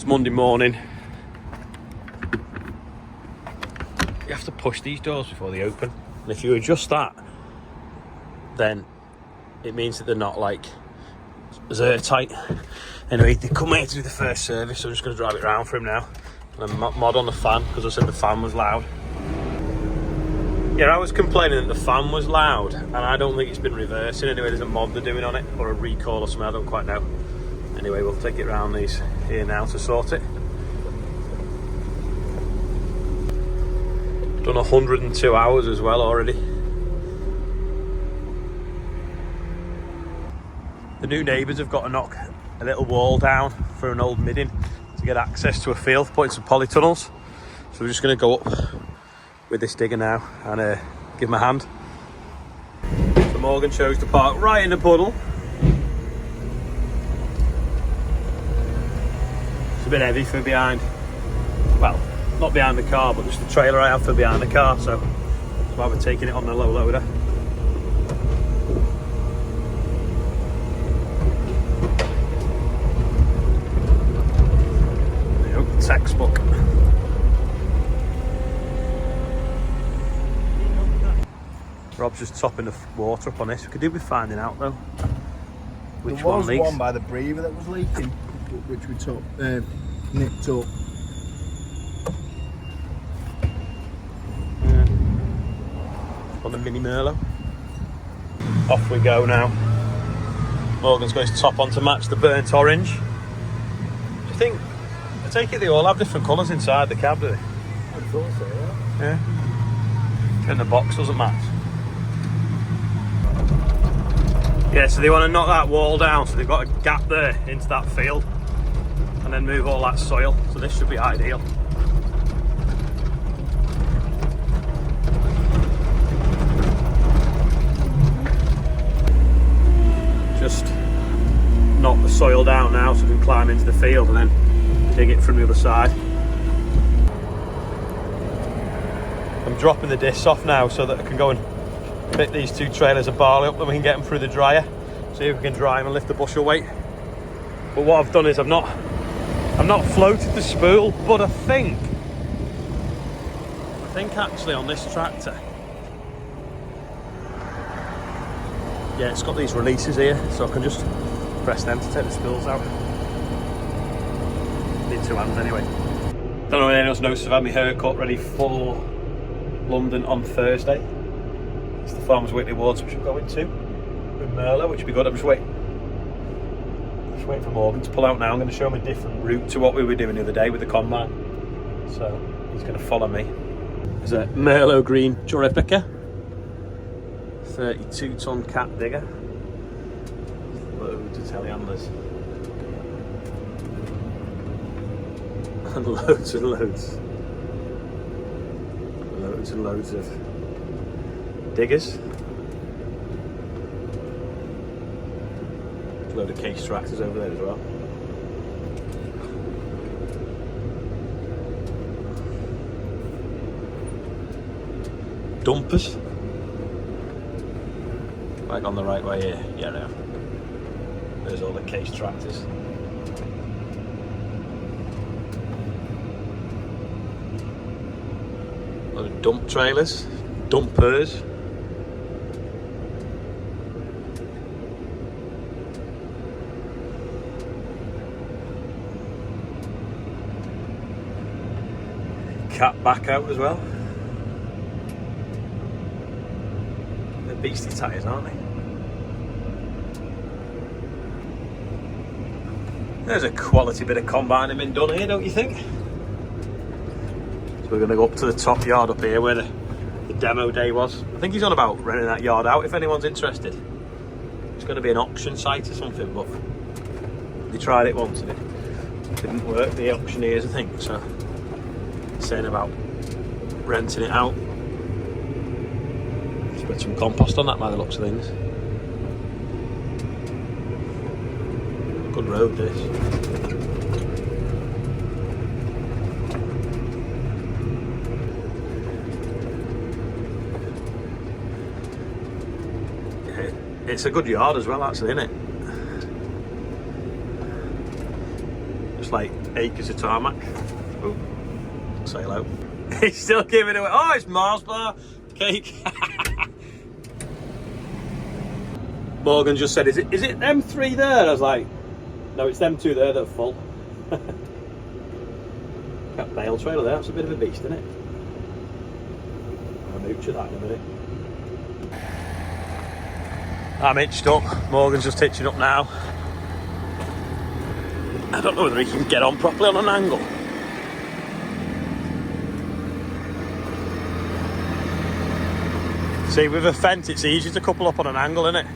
Monday morning. You have to push these doors before they open, and if you adjust that, then it means that they're not like as airtight. Anyway, they come here to do the first service, so I'm just going to drive it around for him now. And then mod on the fan, because I said the fan was loud. Yeah, I was complaining that the fan was loud, and I don't think it's been reversing. Anyway, there's a mod they're doing on it, or a recall or something, I don't quite know. Anyway, we'll take it around these here now to sort it. Done 102 hours as well already. The new neighbours have got to knock a little wall down for an old midding to get access to a field, putting some polytunnels. So we're just going to go up with this digger now and give him a hand. So Morgan chose to park right in the puddle. It's a bit heavy for behind, well, not behind the car, but just the trailer I have for behind the car, so that's why we're taking it on the low loader. There you go, textbook. Rob's just topping the water up on this. We could do with finding out though which one leaks. There was one by the breather that was leaking, which we took, nipped up. On the mini Merlot. Off we go now. Morgan's going to top on to match the burnt orange. Do you think, I take it they all have different colours inside the cab, do they? I thought so, yeah. Yeah. And the box doesn't match. Yeah, so they want to knock that wall down, so they've got a gap there into that field and then move all that soil, so this should be ideal. Just knock the soil down now so we can climb into the field and then dig it from the other side. I'm dropping the discs off now so that I can go and fit these two trailers of barley up, then we can get them through the dryer, see if we can dry them and lift the bushel weight. But what I've done is I've not floated the spool, but I think actually on this tractor, yeah, it's got these releases here, so I can just press them to take the spools out. Need two hands anyway. Don't know if anyone else noticed, I've had my hair cut ready for London on Thursday. It's the Farmers Weekly Awards, which we're going to with Merlot, which would be good. I'm just waiting for Morgan to pull out now. I'm going to show him a different route to what we were doing the other day with the combine. So he's going to follow me. There's a Merlot green Jurapica, 32-ton cat digger. Loads of telehandlers. And loads and loads. Loads and loads of diggers. A load of case tractors over there as well. Dumpers. Back on the right way here. Yeah, now. There's all the case tractors. A load of dump trailers, dumpers. Cat back out as well. They're beastly tyres, aren't they? There's a quality bit of combining been done here, don't you think? So we're going to go up to the top yard up here where the demo day was. I think he's on about renting that yard out if anyone's interested. It's going to be an auction site or something, but they tried it once and it didn't work, the auctioneers I think, so saying about renting it out. Just put some compost on that by the looks of things. Good road this. Yeah, it's a good yard as well actually, isn't it? just like acres of tarmac. Oh, say hello. He's still giving away. Oh, it's Mars bar cake. Morgan just said, is it them three there? I was like, no, it's them two there that are full. That bale trailer there, that's a bit of a beast, isn't it? I'll mooch at that in a minute. I'm hitched up. Morgan's just hitching up now. I don't know whether he can get on properly on an angle. See, with a Fendt, it's easy to couple up on an angle, isn't it?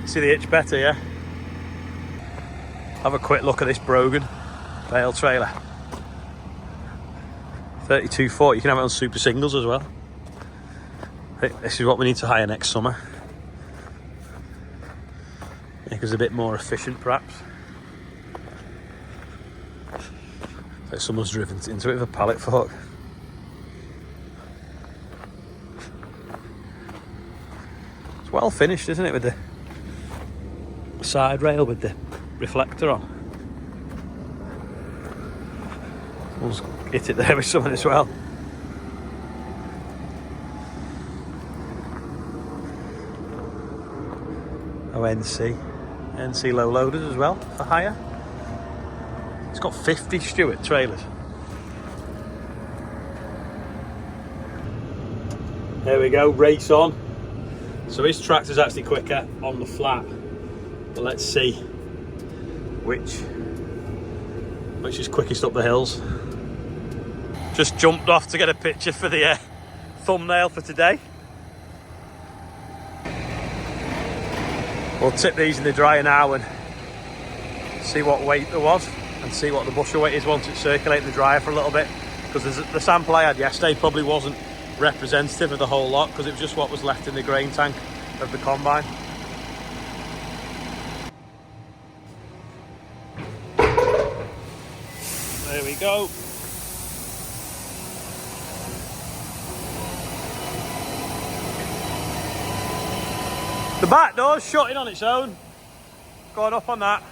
See the hitch better, yeah? Have a quick look at this Brogan bale trailer. 3240, you can have it on super singles as well. I think this is what we need to hire next summer. Make us a bit more efficient, perhaps. Like someone's driven into it with a pallet fork. It's well finished, isn't it, with the side rail with the reflector on. We'll just hit it there with something as well. Oh, NC low loaders as well for hire. It's got 50 Stewart trailers. There we go, race on. So his tractor's actually quicker on the flat, but let's see which is quickest up the hills. Just jumped off to get a picture for the thumbnail for today. We'll tip these in the dryer now and see what weight there was and see what the bushel weight is once it's circulating the dryer for a little bit, because the sample I had yesterday probably wasn't representative of the whole lot, because it was just what was left in the grain tank of the combine. There we go. The back door's shutting on its own. Going up on that.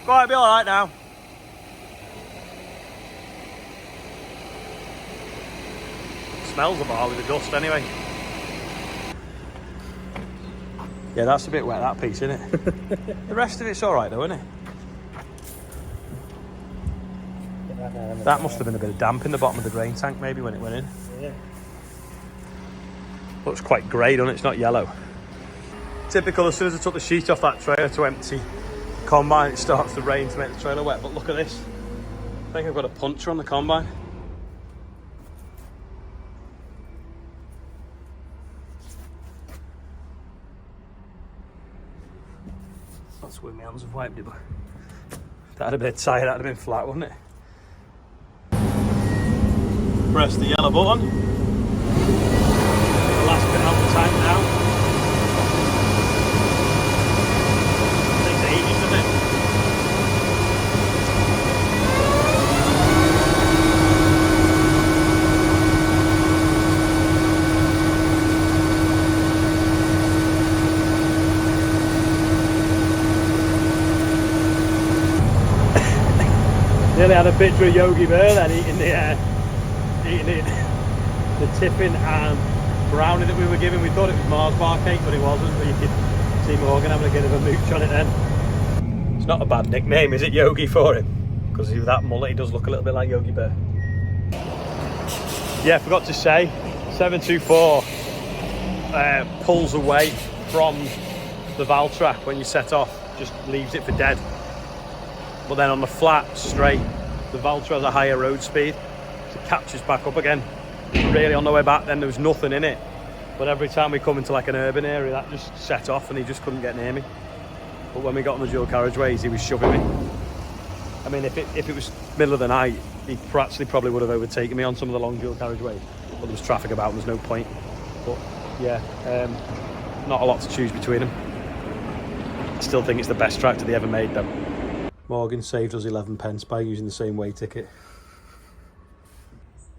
It'll be alright now. Smells of barley, the dust anyway. Yeah, that's a bit wet, that piece, isn't it? The rest of it's alright though, isn't it? That must have been a bit of damp in the bottom of the grain tank maybe when it went in. Yeah. Looks quite grey, doesn't it? It's not yellow. Typical, as soon as I took the sheet off that trailer to empty combine, it starts to rain to make the trailer wet. But look at this. I think I've got a puncher on the combine. That's where my hands have wiped it, but if that had a bit tight, that'd have been flat, wouldn't it? Press the yellow button. The last bit out the tank now. Takes ages, doesn't it? Nearly had a picture of Yogi Bear then eating the tipping and brownie that we were given. We thought it was Mars bar cake, but it wasn't. But you could see Morgan having a bit of a mooch on it then. It's not a bad nickname, is it, Yogi, for him? Because with that mullet, he does look a little bit like Yogi Bear. Yeah, I forgot to say, 724 pulls away from the Valtra when you set off, just leaves it for dead. But then on the flat, straight, the Valtra has a higher road speed, so it catches back up again. Really on the way back then there was nothing in it, but every time we come into like an urban area, that just set off and he just couldn't get near me. But when we got on the dual carriageways, he was shoving me. I mean, if it was middle of the night, he probably would have overtaken me on some of the long dual carriageways, but there was traffic about and there's no point. But yeah, not a lot to choose between them. I still think it's the best tractor they ever made though. Morgan saved us 11 pence by using the same weigh ticket.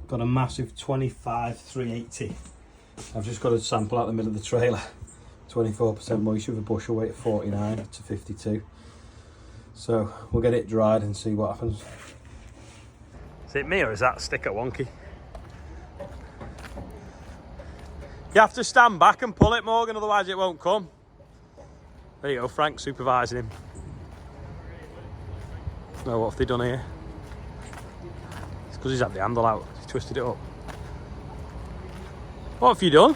Got a massive 25 380. I've just got a sample out the middle of the trailer. 24% moisture with a bushel weight of 49 to 52. So we'll get it dried and see what happens. Is it me or is that sticker wonky? You have to stand back and pull it, Morgan, otherwise it won't come. There you go, Frank supervising him. No, what have they done here? It's because he's had the handle out. He's twisted it up. What have you done?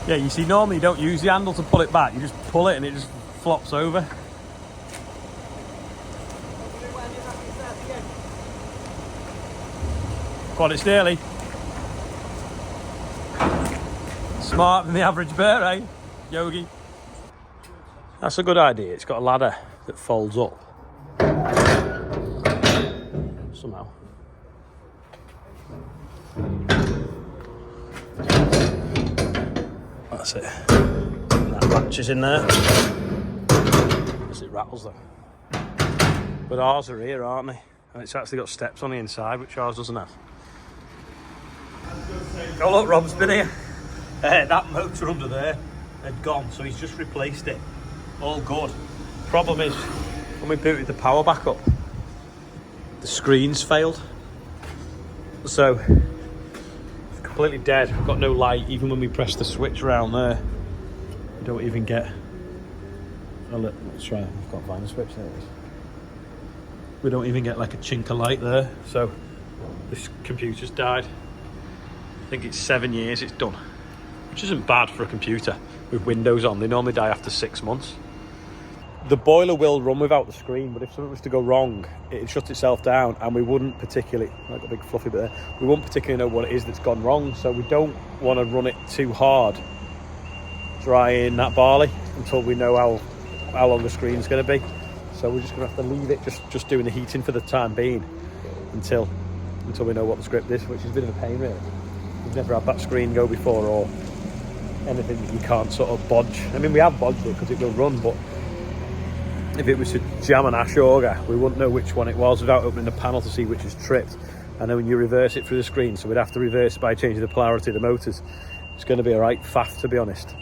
Yeah, you see, normally you don't use the handle to pull it back. You just pull it and it just flops over. God, it's nearly. Smart than the average bear, eh, Yogi? That's a good idea. It's got a ladder that folds up. Somehow. That's it. That latches in there. As it rattles though. But ours are here, aren't they? And it's actually got steps on the inside, which ours doesn't have. Oh look, Rob's been here. That motor under there had gone, so he's just replaced it. All good. Problem is, when we booted the power back up, the screens failed. So, it's completely dead. We've got no light. Even when we press the switch around there, we don't even get... Oh look, let's try. We've got vinyl switch, there it is. We don't even get like a chink of light there. So, this computer's died. I think it's 7 years it's done. Which isn't bad for a computer with Windows on. They normally die after 6 months. The boiler will run without the screen, but if something was to go wrong, it'd shut itself down, and we wouldn't particularly, I've got a big fluffy bit there, we wouldn't particularly know what it is that's gone wrong, so we don't want to run it too hard drying that barley until we know how long the screen's going to be. So we're just going to have to leave it just doing the heating for the time being until we know what the script is, which is a bit of a pain really. We've never had that screen go before, or anything that you can't sort of bodge. I mean, we have bodged it because it will run, but if it was to jam an ash auger, we wouldn't know which one it was without opening the panel to see which is tripped. And then when you reverse it through the screen, so we'd have to reverse it by changing the polarity of the motors. It's going to be a right faff, to be honest,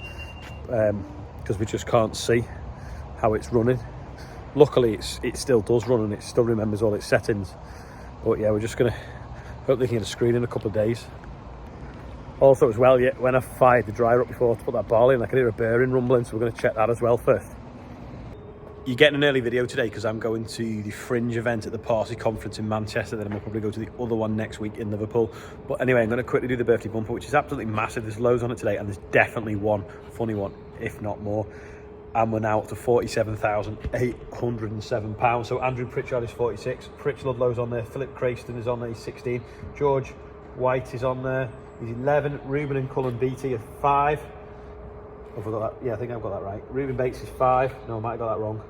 because we just can't see how it's running. Luckily, it still does run and it still remembers all its settings. But yeah, we're just going to hope they can get a screen in a couple of days. Also as well, yeah, when I fired the dryer up before to put that barley in, I could hear a bearing rumbling, so we're going to check that as well first. You're getting an early video today because I'm going to the Fringe event at the Party Conference in Manchester, then I'm going to probably go to the other one next week in Liverpool. But anyway, I'm going to quickly do the birthday bumper, which is absolutely massive. There's loads on it today, and there's definitely one funny one, if not more. And we're now up to £47,807. So Andrew Pritchard is 46, Pritch Ludlow's on there, Philip Crayston is on there, he's 16, George White is on there, he's 11, Ruben and Cullen Beattie are 5. Have I got that? Yeah, I think I've got that right. Ruben Bates is 5. No, I might have got that wrong,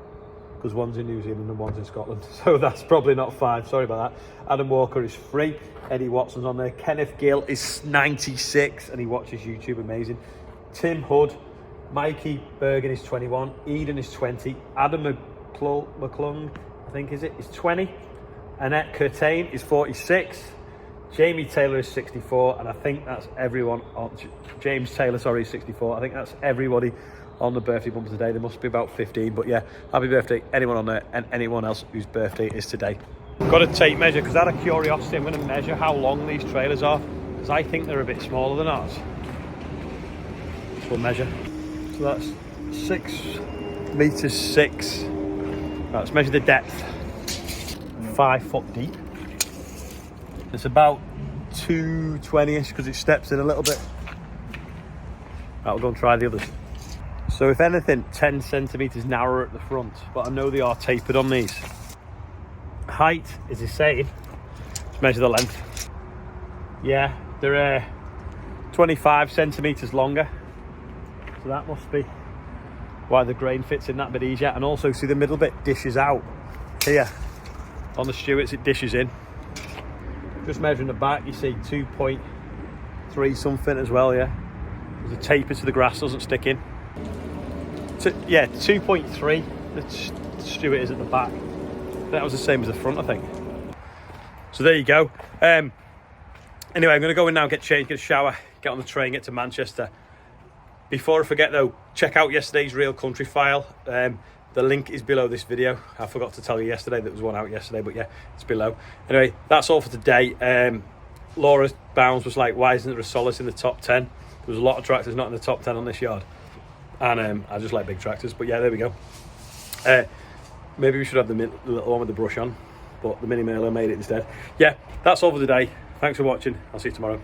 because one's in New Zealand and one's in Scotland. So that's probably not 5. Sorry about that. Adam Walker is 3. Eddie Watson's on there. Kenneth Gill is 96 and he watches YouTube. Amazing. Tim Hood. Mikey Bergen is 21. Eden is 20. Adam McClung, I think is 20. Annette Curtain is 46. Jamie Taylor is 64. And I think that's everyone on... James Taylor, sorry, is 64. I think that's everybody on the birthday bumper today. There must be about 15, but yeah, happy birthday anyone on there and anyone else whose birthday is today. Got a tape measure because out of curiosity I'm going to measure how long these trailers are, because I think they're a bit smaller than ours. So we'll measure. So that's 6 meters 6. Right, let's measure the depth. 5 foot deep. It's about 220ish because it steps in a little bit. Right, we'll go and try the others. So if anything, 10 centimetres narrower at the front, but I know they are tapered on these. Height is the same. Let's measure the length. Yeah, they're 25 centimetres longer. So that must be why the grain fits in that bit easier. And also, see, the middle bit dishes out. Here, on the Stewarts, it dishes in. Just measuring the back, you see 2.3 something as well, yeah. The taper to the grass doesn't stick in. Yeah, 2.3 the Stewart is at the back. That was the same as the front, I think. So there you go. Anyway, I'm going to go in now, get changed, get a shower, get on the train, get to Manchester, Before I forget though, check out yesterday's Real Country file. The link is below this video. I forgot to tell you yesterday that there was one out yesterday, but yeah, it's below. Anyway, that's all for today. Laura Bounds was like, why isn't there a Solace in the top 10? There was a lot of tractors not in the top 10 on this yard. And I just like big tractors, but yeah, there we go. Maybe we should have the little one with the brush on, but the Mini Merlo made it instead. Yeah, that's all for today. Thanks for watching. I'll see you tomorrow.